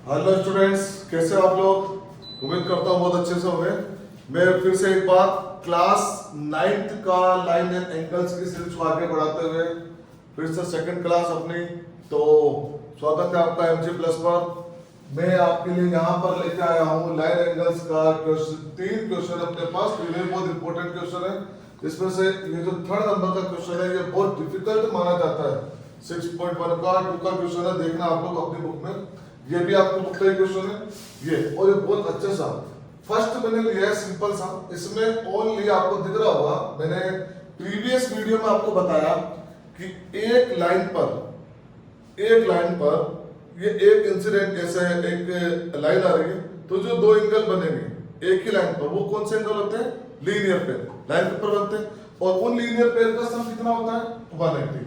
Hello students, कैसे हो आप लोग? उम्मीद करता हूँ बहुत अच्छे से होंगे। मैं फिर से एक बार क्लास 9th का लाइन एंड एंगल्स की सीरीज को आगे बढ़ाते हुए फिर से सेकंड क्लास अपनी, तो स्वागत है आपका एमजी प्लस पर। मैं आपके लिए यहाँ पर लेके आया हूँ लाइन एंगल्स का तीन क्वेश्चन अपने पास। तो ये बहुत इंपॉर्टेंट क्वेश्चन है। इसमें से ये जो थर्ड नंबर का क्वेश्चन है, ये बहुत डिफिकल्ट माना जाता है। 6.1 का 2 का क्वेश्चन है, देखना आप लोग अपनी बुक में। ये भी आपकी बुक का क्वेश्चन है ये, और ये बहुत अच्छा सा फर्स्ट मैंने लिया है, सिंपल सा। इसमें ओनली आपको दिख रहा होगा, मैंने प्रीवियस वीडियो में आपको बताया कि एक लाइन पर ये एक इंसिडेंट जैसे एक लाइन आ रही है, तो जो दो एंगल बनेंगे एक ही लाइन पर, वो कौन से एंगल होते हैं? लीनियर पेयर लाइन पर बनते हैं। और उन लीनियर पेयर का सम कितना होता है? 180।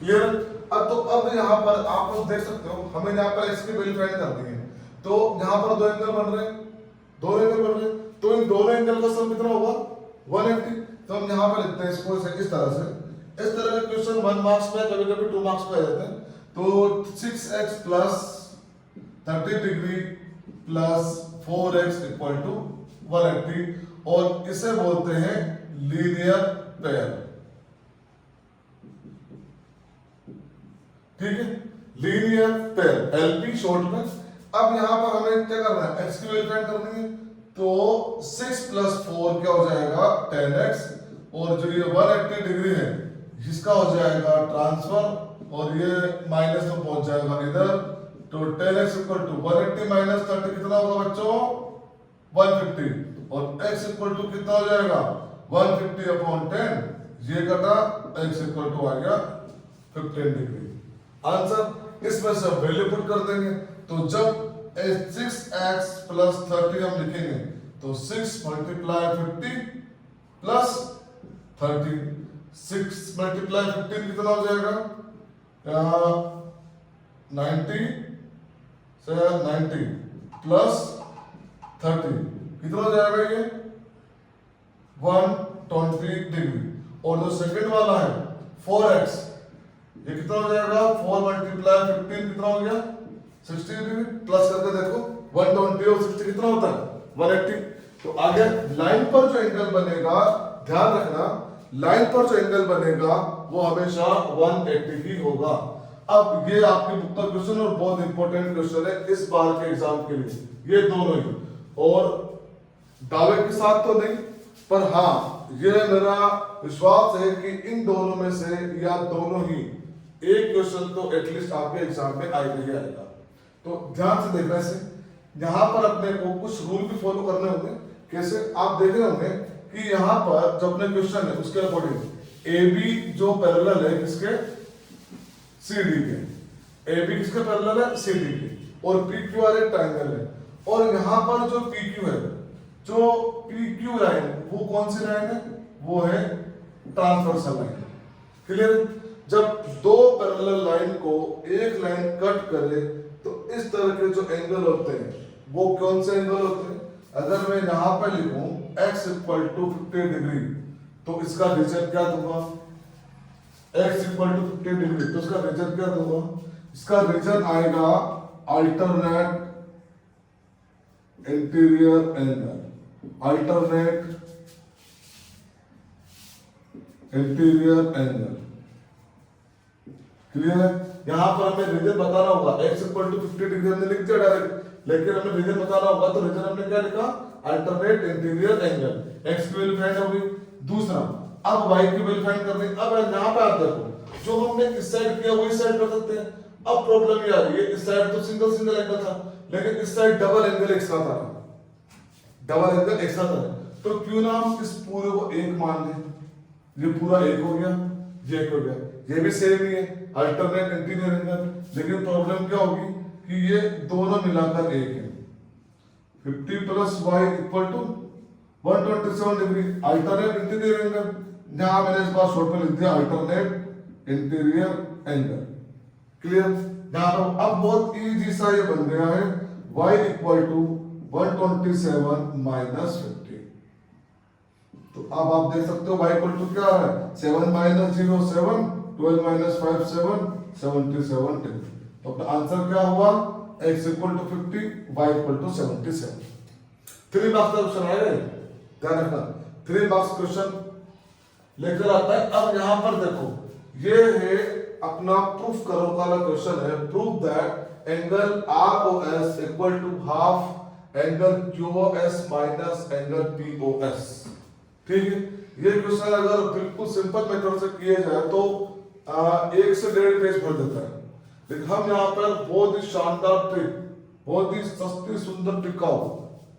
क्लियर? अब यहाँ पर आप लोग देख सकते हो, हमें यहाँ पर इसकी वैल्यू फाइंड करनी है। तो यहाँ पर दो एंगल बन रहे हैं, तो इन दोनों एंगल का सम कितना होगा? 180। तो हम यहाँ पर लिखते हैं इसको इस तरह का क्वेश्चन 1 मार्क्स में, कभी कभी 2 मार्क्स में आ जाते हैं। तो 6x plus 30 degree plus 4x equal to 180, और इसे बोलते हैं लीनियर पेयर। ठीक है, लीनियर पेयर, एलपी शॉर्ट में। अब यहां पर हमें क्या करना है? x की वैल्यू फाइंड करनी है। तो 6 प्लस 4 क्या हो जाएगा? 10x, और जो ये 180 डिग्री है इसका हो जाएगा ट्रांसफर, और ये माइनस में पहुंच जाएगा इधर। तो 10x इक्वल टू 180 माइनस 30 कितना होगा बच्चों? 150, और x इक्वल टू कितना हो जाएगा? 150 अपॉन 10, ये कटा, x इक्वल टू आ गया 15 डिग्री। आंसर इसमें से वैल्यू पुट कर देंगे। तो जब 6x प्लस 30 हम लिखेंगे, तो 6 मल्टीप्लाई 50 प्लस 30, 6 मल्टीप्लाई 15 कितना हो जाएगा? 90 से 90 प्लस 30 कितना हो जाएगा? ये 120 डिग्री। और जो सेकंड वाला है 4x, ये कितना हो जाएगा? 4 मल्टीप्लाई 15 कितना हो गया? 60 डिग्री। प्लस करके देखो, 120 और 60 कितना होता है? 180। तो आगे लाइन पर जो एंगल बनेगा, ध्यान रखना, लाइन पर जो एंगल बनेगा वो हमेशा 180 ही होगा। अब ये आपकी बुक का क्वेश्चन और बहुत इंपॉर्टेंट क्वेश्चन है इस बार के एग्जाम के लिए, ये दोनों ही। और दावे के साथ तो नहीं, पर हाँ ये मेरा विश्वास है कि इन दोनों में से या दोनों ही एक क्वेश्चन तो एटलीस्ट आपके एग्जाम में आएगा ही आएगा। तो ध्यान से देखना इसे। यहाँ पर अपने को कुछ रूल भी फॉलो करने होंगे। कैसे? आप देख रहे होंगे कि यहाँ पर जो अपने क्वेश्चन है उसके अकॉर्डिंग ए बी जो पैरेलल है किसके? CD के। ए बी किसके पैरेलल है? CD के। और PQR एक ट्रायंगल है। और यहाँ पर जो PQ है, जो PQ लाइन, वो कौन सी लाइन है? वो है ट्रांसवर्सल लाइन। क्लियर? जब दो पैरेलल लाइन को एक लाइन कट करे, तो इस तरह के जो एंगल होते हैं वो कौन से एंगल होते हैं? अगर मैं यहां पर लिखूं x इक्वल टू 50 डिग्री, तो इसका रीजन क्या दूंगा? x इक्वल टू 50 डिग्री, तो इसका रीजन क्या दूंगा? इसका रीजन आएगा alternate interior angle, alternate interior angle. Clear है? यहां पर हमें रीजन बताना होगा। x इक्वल टू 50 डिग्री हमने लिख दिया डायरेक्ट, लेकिन हमें रीजन बताना होगा। तो रीजन हमने क्या लिखा? Alternate interior angle. x की वैल्यू फाइंड हो गई। दूसरा, अब y की वैल्यू फाइंड करनी। अब यहां पे आप देखो, जो हमने इस साइड किया वही साइड कर सकते हैं। अब प्रॉब्लम ये आ रही है, इस साइड तो सिंगल सिंगल एंगल था, लेकिन इस साइड डबल एंगल एक साथ आ रहा है, डबल एंगल एक साथ आ रहा है। तो क्यों ना हम इस पूरे को एक मान लें? ये पूरा एक हो गया, ये एक हो गया, ये भी सेम ही है, अल्टरनेट इंटीरियर एंगल। लेकिन प्रॉब्लम क्या होगी कि ये दोनों मिलाकर एक है। 50 plus y equal to 127 degree, alternate interior angle. यहां मैंने इस बार शॉर्ट में लिख दिया अल्टरनेट इंटीरियर एंगल। क्लियर? यहां अब बहुत इजी सा ये बन गया है, y इक्वल टू 127 माइनस 50। तो अब आप देख सकते हो y इक्वल टू क्या आ रहा है? 7 माइनस 0 7, 12 माइनस 5 7, 77 डिग्री। तो अपना आंसर क्या हुआ? x equal to 50, y equal to 77। 3 marks का क्वेश्चन आएगा, ध्यान रखना 3 मार्क्स क्वेश्चन लेकर आता है। अब यहां पर देखो, ये है अपना प्रूफ करो वाला क्वेश्चन है। Proof that angle ROS equal to half angle QOS minus angle POS। ठीक है, ये क्वेश्चन अगर बिल्कुल सिंपल मेथड से किए जाए तो 1 से 1.5 पेज भर देता है, लेकिन हम यहाँ पर बहुत ही शानदार ट्रिक, बहुत ही सस्ती सुंदर टिकाऊ,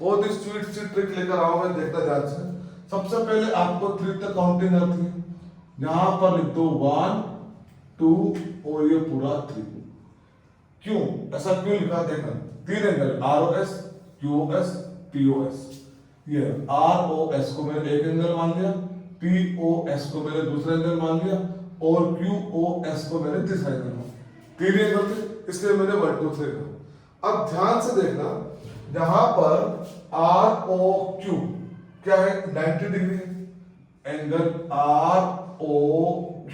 बहुत ही स्वीट सी ट्रिक लेकर आओ मैं, देखना ध्यान से। सबसे पहले आपको 3 तक काउंटिंग आती है, यहां पर लिख दो 1 2 और ये पूरा 3। क्यों ऐसा क्यों लिखा देखना, 3 एंगल ROS QOS POS। ये ROS को मैंने एक एंगल मान लिया, POS को मैंने दूसरा एंगल मान लिया और QOS को मैंने तीसरा एंगल मान लिया। 3 एंगल थे इसलिए मैंने 1 2 3 कहा। अब ध्यान से देखना, यहां पर ROQ क्या है, 90 डिग्री है। एंगल ROQ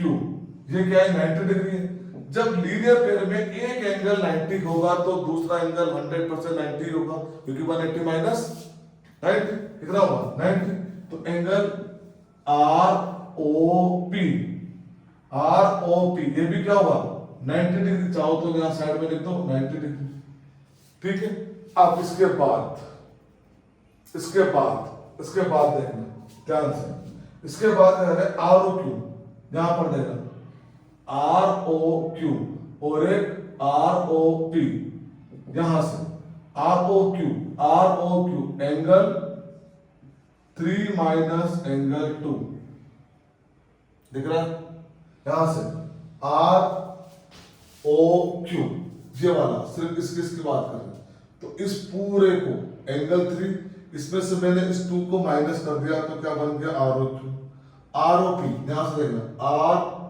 ये क्या है, 90 डिग्री है। जब लीनियर पेयर में एक एंगल 90 होगा तो दूसरा एंगल 100% 90 होगा, क्योंकि 180 माइनस 90 कितना होगा, 90। तो एंगल ROP ये भी क्या होगा, 90 डिग्री। चाहो तो यहां साइड में लिख दो 90 डिग्री। ठीक है, अब इसके बाद देखना ध्यान से, इसके बाद है ROQ। यहां पर देखना ROQ और एक ROP, यहां से ROQ एंगल 3 माइनस एंगल 2 दिख रहा है। यहां से ROQ ये वाला सिर्फ इसकी बात कर रहे हैं, तो इस पूरे को एंगल 3, इसमें से मैंने इस 2 को माइनस कर दिया तो क्या बन गया ROQ। ROP ध्यान से देखना,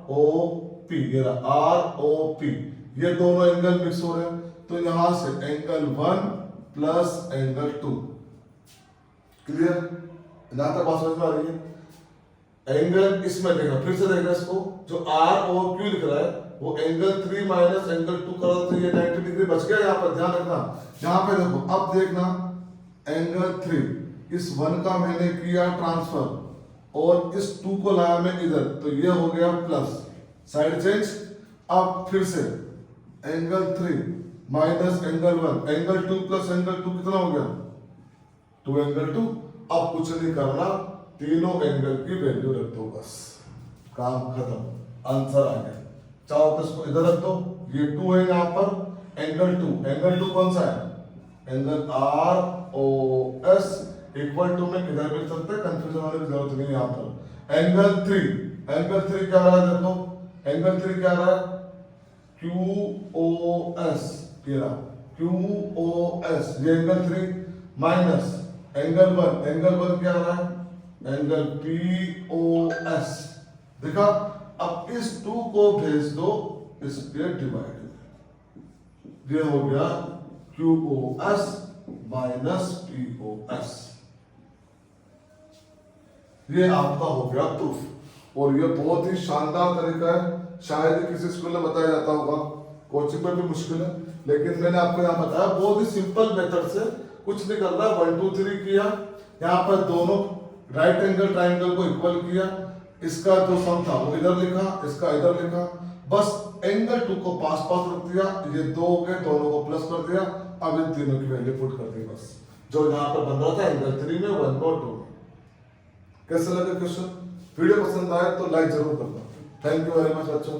ROP ये रहा ROP, ये दोनों एंगल मिक्स हो रहे हैं, तो यहां से एंगल 1 प्लस एंगल 2। क्लियर, यहां तक बात समझ में आ रही है। एंगल इसमें देखना, फिर से देखना इसको, जो ROQ लिख रहा है वो एंगल 3 माइनस एंगल 2 कर रहा, तो ये 90 डिग्री बच गया। यहां पर ध्यान रखना, यहां पे देखो, अब देखना एंगल 3, इस 1 का मैंने किया ट्रांसफर और इस 2 को लाया मैं इधर, तो ये हो गया प्लस, साइड चेंज। अब फिर से angle 3 minus angle 1, angle 2 plus angle 2 कितना हो गया, 2 एंगल 2। अब कुछ नहीं करना, तीनों एंगल की वैल्यू रख दो, बस काम खत्म, आंसर आ गया। चाहो तो इसको इधर रख दो, ये 2 है यहां पर, एंगल 2 कौन सा है, एंगल ROS इक्वल टू में किधर भी सकते, कंफ्यूजन होने की जरूरत नहीं। यहां पर एंगल 3 क्या रहा है, देखो एंगल 3 क्या रहा है, QOS, ये रहा QOS, ये एंगल 3 माइनस एंगल 1 क्या रहा है, एंगल POS। देखा, अब इस 2 को भेज दो इसके डिवाइड में, ये हो गया QOS माइनस POS। ये आपका हो गया प्रूफ, और ये बहुत ही शानदार तरीका है, शायद ही किसी स्कूल में बताया जाता होगा, कोचिंग में भी मुश्किल है, लेकिन मैंने आपको यहाँ बताया बहुत ही सिंपल मेथड से, कुछ नहीं करना। 1 2 3 किया, यहाँ पर दोनों राइट एंगल ट्राइंगल को इक्वल किया, इसका जो सम था वो इधर लिखा, इसका इधर लिखा, बस एंगल 2 को पास रख दिया, ये 2 के दोनों को प्लस कर दिया। अब इन तीनों की वैल्यू पुट कर दी, बस जो यहाँ पर बन रहा था एंगल 3 में, 1 और 2 में। कैसे लगे क्वेश्चन? वीडियो पसंद आए तो लाइक जरूर करना। थैंक यू वेरी मच बच्चों।